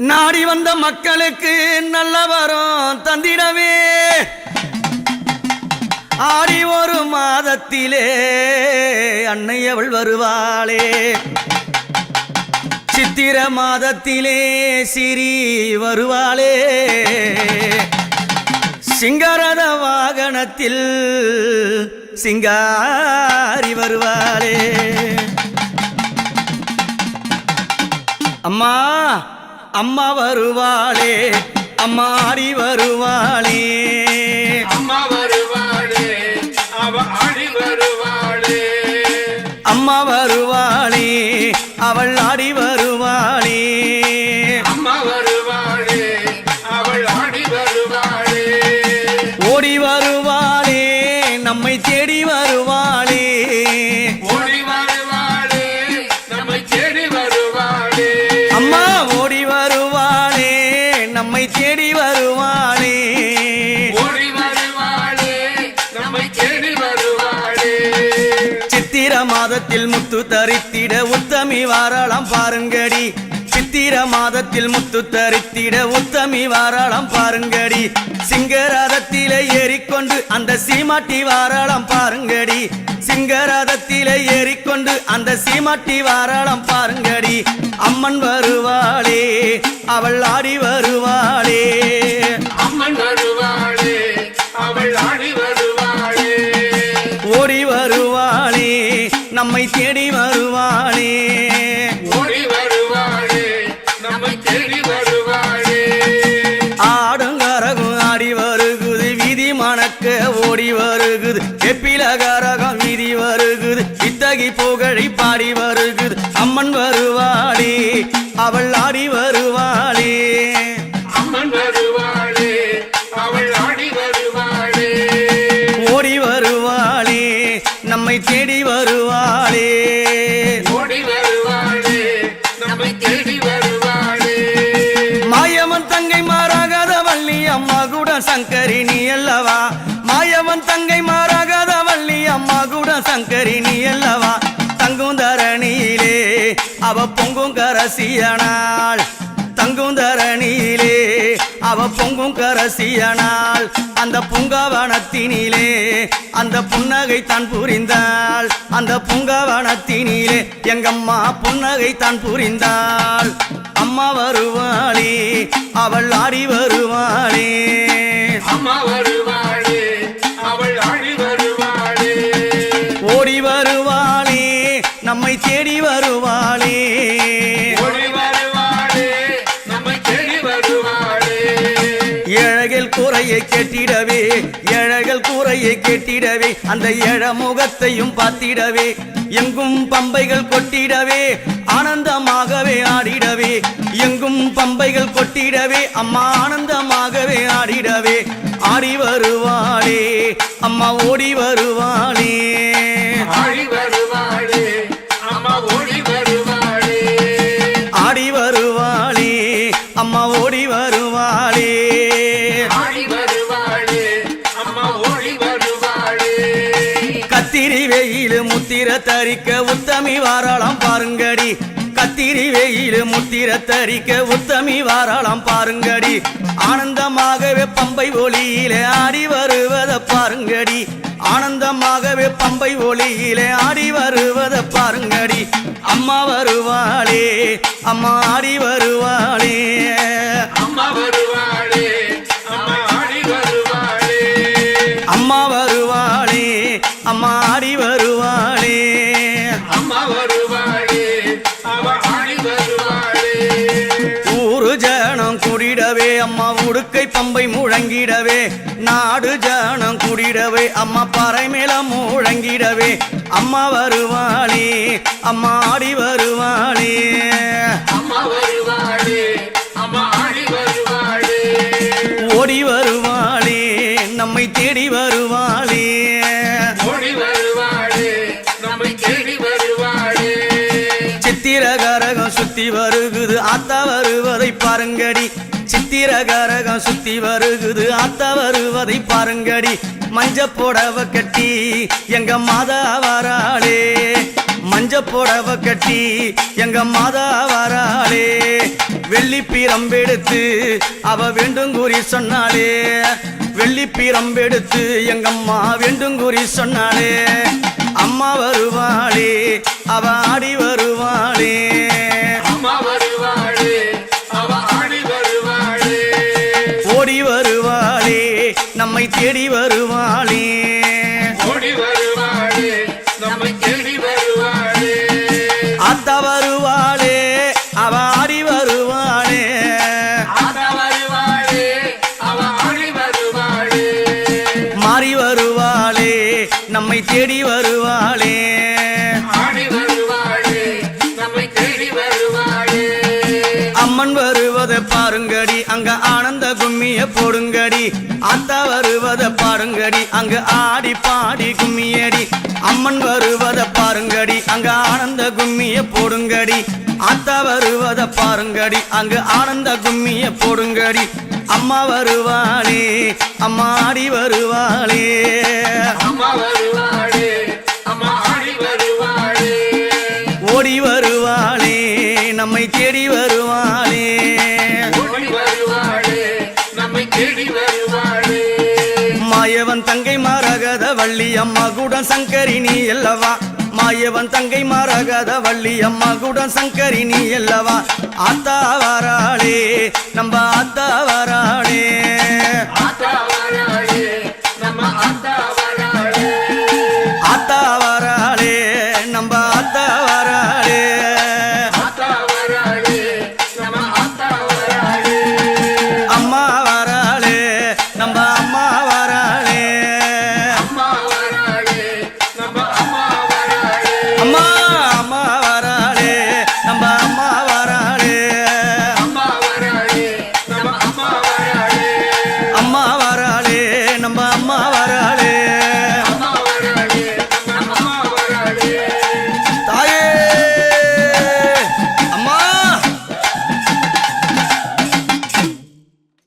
நாடி வந்த மக்களுக்கு நல்ல வரம் தந்திடவே ஆடி ஒரு மாதத்திலே அன்னை அவள் வருவாளே சித்திர மாதத்திலே சிறி வருவாளே சிங்காரத வாகனத்தில் சிங்காரி வருவாளே அம்மா அம்மா வருவாளே அம்மாடி வருவாளே அம்மா வருவாளே அவ ஆடி வருவாளே அம்மா வருவாளே அவள் ஆடி வருவாளே அம்மா வருவாளே அவள் ஆடி வருவாளே ஓடி வருவாளே நம்மை தேடி வருவாளே ஓடி வருவாளே நம்மை தேடி வருவாளே அம்மா ஓடி வருவாளே நம்மை தேடி வருவாளே ஓடி வருவாளே நம்மை தேடி வருவாளே சித்திர மாதத்தில் முத்து தரித்திட உத்தமி வாராளாம் பாருங்கடி சித்திர மாதத்தில் முத்து தரித்திட உத்தமி வாராளாம் பாருங்கடி சிங்கரதத்திலே ஏறிக்கொண்டு அந்த சீமாட்டி வாராளாம் பாருங்கடி சிங்கரதத்திலே ஏறிக்கொண்டு அந்த சீமாட்டி வாராளாம் பாருங்கடி அம்மன் வருவாளே அவள் ஆடி வருவாளே அம்மன் வருவாளே அவள் ஆடி வருவாளே ஓடி வருவாளே நம்மை தேடி வருவாளே ஓடி வருவாளே நம்மை தேடி வருவாளே ஆடுங்கரகம் ஆடி வருகுது விதி மணக்க ஓடி வருகுது வெப்பிலகரகம் விதி வருகுது இத்தகி புகழை பாடி வருகுது அம்மன் வருவாளே அவள் ஆடி வருவாளே அம்மன் வருவாளே அவள் ஆடி வருவாளே ஓடி வருவாளே நம்மை தேடி வருவாளே ஓடி வருவாளே நம்மை தேடி வருவாளே மாயவன் தங்கை மாறாகாத வள்ளி அம்மா கூட சங்கரி நீ அல்லவா மாயவன் தங்கை மாறாகாத வள்ளி அம்மா கூட சங்கரி நீ அல்லவா தங்கும் தரணியிலே அவ பொங்கும் கரசியனாள் தங்கும் தரணியிலே அவ பொங்கும் கரசியனாள் அந்த பூங்காவனத்தினிலே அந்த புன்னகை தான் புரிந்தாள் அந்த பூங்காவனத்தினிலே எங்கம்மா புன்னகை தான் புரிந்தாள் அம்மா வருவாளே அவள் ஆடி வருவாளே அம்மா வருவாளே அவள் ஆடி வருவாளே ஓடி வருவாளே நம்மை தேடி வருவாளே ஓடி வருவாளே நம்மை தேடி வருவாளே ஏழைகள் கூரையை கேட்டிடவே ஏழைகள் கூரையை கேட்டிடவே அந்த ஏழ முகத்தையும் பார்த்திடவே எங்கும் பம்பைகள் கொட்டிடவே ஆனந்தமாகவே ஆடிடவே எங்கும் பம்பைகள் கொட்டிடவே அம்மா ஆனந்தமாகவே ஆடிடவே ஆடி வருவாளே அம்மா ஓடி வருவாளே ஆடி வருவாளே அம்மா ஓடி வருவாளே ஆடி வருவாளே அம்மா ஓடி வருவாளே ஆடி வருவாளே அம்மா ஓடி வருவாளே கத்திரி வெயிலு முத்திர தரிக்க உத்தமி வாராளாம் பாருங்கடி கத்திரி வெயிலு முத்திர தரிக்க உத்தமி வாராளாம் பாருங்கடி ஆனந்தமாகவே பம்பை ஒளியிலே ஆடி வருவத பாருங்கடி ஆனந்தமாகவே பம்பை ஒளியிலே ஆடி வருவத பாருங்கடி அம்மா வருவாளே அம்மா ஆடி வருவாளே அம்மா வருவாளே அம்மா ஆடி வருவாளே அம்மா வருவாளே அம்மா ஆடி வருவாளே அம்மா வருவாளே அவ ஆடி வருவாளே ஊரு ஜனம் கூடிடவே அம்மா உடுக்கை பம்பை முழங்கிடவே நாடு ஜனம் கூடிடவே அம்மா பறை மேல முழங்கிடவே அம்மா வருவாளே அம்மா ஆடி வருவாளே அம்மா வருவாளே அம்மா ஆடி வருவாளே ஓடி வருவாளே நம்மை தேடி வருவாளே ஓடி வருவாளே நம்மை தேடி வருவாளே சித்திரகரகம் சுத்தி வருகுது ஆத்தா வருவதை பாருங்கடி சித்திரகரகம் சுத்தி வருகுது ஆத்தா வருவதை பாருங்கடி மஞ்ச புடவை கட்டி எங்க மாதா வராளே மஞ்ச புடவை கட்டி எங்க மாதா வராளே வெள்ளி பிரம்பெடுத்து அவ வேண்டும் கூறி சொன்னாளே வெள்ளி பிரம்பெடுத்து எங்கம்மா வேண்டும் கூறி சொன்னாளே அம்மா வருவாளே அவ ஆடி வருவாளே அம்மா வருவாளே அவ ஆடி வருவாளே ஓடி வருவாளே நம்மை தேடி வருவாளே ஓடி வருவாளே நம்மை தேடி வருவாளே ஆத்தா வருவாளே அவ ஆடி வருவாளே ஆதா வருவாளே அவ ஆடி வருவாளே மாறி வருவாளே நம்மை தேடி வருவாளே ஆடி வருவாளே நம்மை தேடி வருவாளே அம்மன் வருவதை பாருங்கடி அங்க ஆனந்த கும்மிய போடுங்கடி ஆத்தா வருவதை பாருங்கடி அங்க ஆடி பாடி கும்மியடி அம்மன் வருவதை பாருங்கடி அங்க ஆனந்த கும்மிய போடுங்கடி ஆத்தா வருவதை பாருங்கடி அங்க ஆனந்த கும்மிய போடுங்கடி அம்மா வருவாளே அம்மா ஆடி வருவாளே அம்மா வருவாளே அம்மா ஆடி வருவாளே ஓடி வருவாளே நம்மை தேடி வருவாளே ஓடி வருவாளே நம்மை தேடி வருவாளே மாயவன் தங்கை மரகத வள்ளி அம்மா கூட சங்கரி நீ அல்லவா மாயவன் தங்கை மரகத வள்ளி அம்மா கூட சங்கரி நீ அல்லவா ஆத்தா வராளே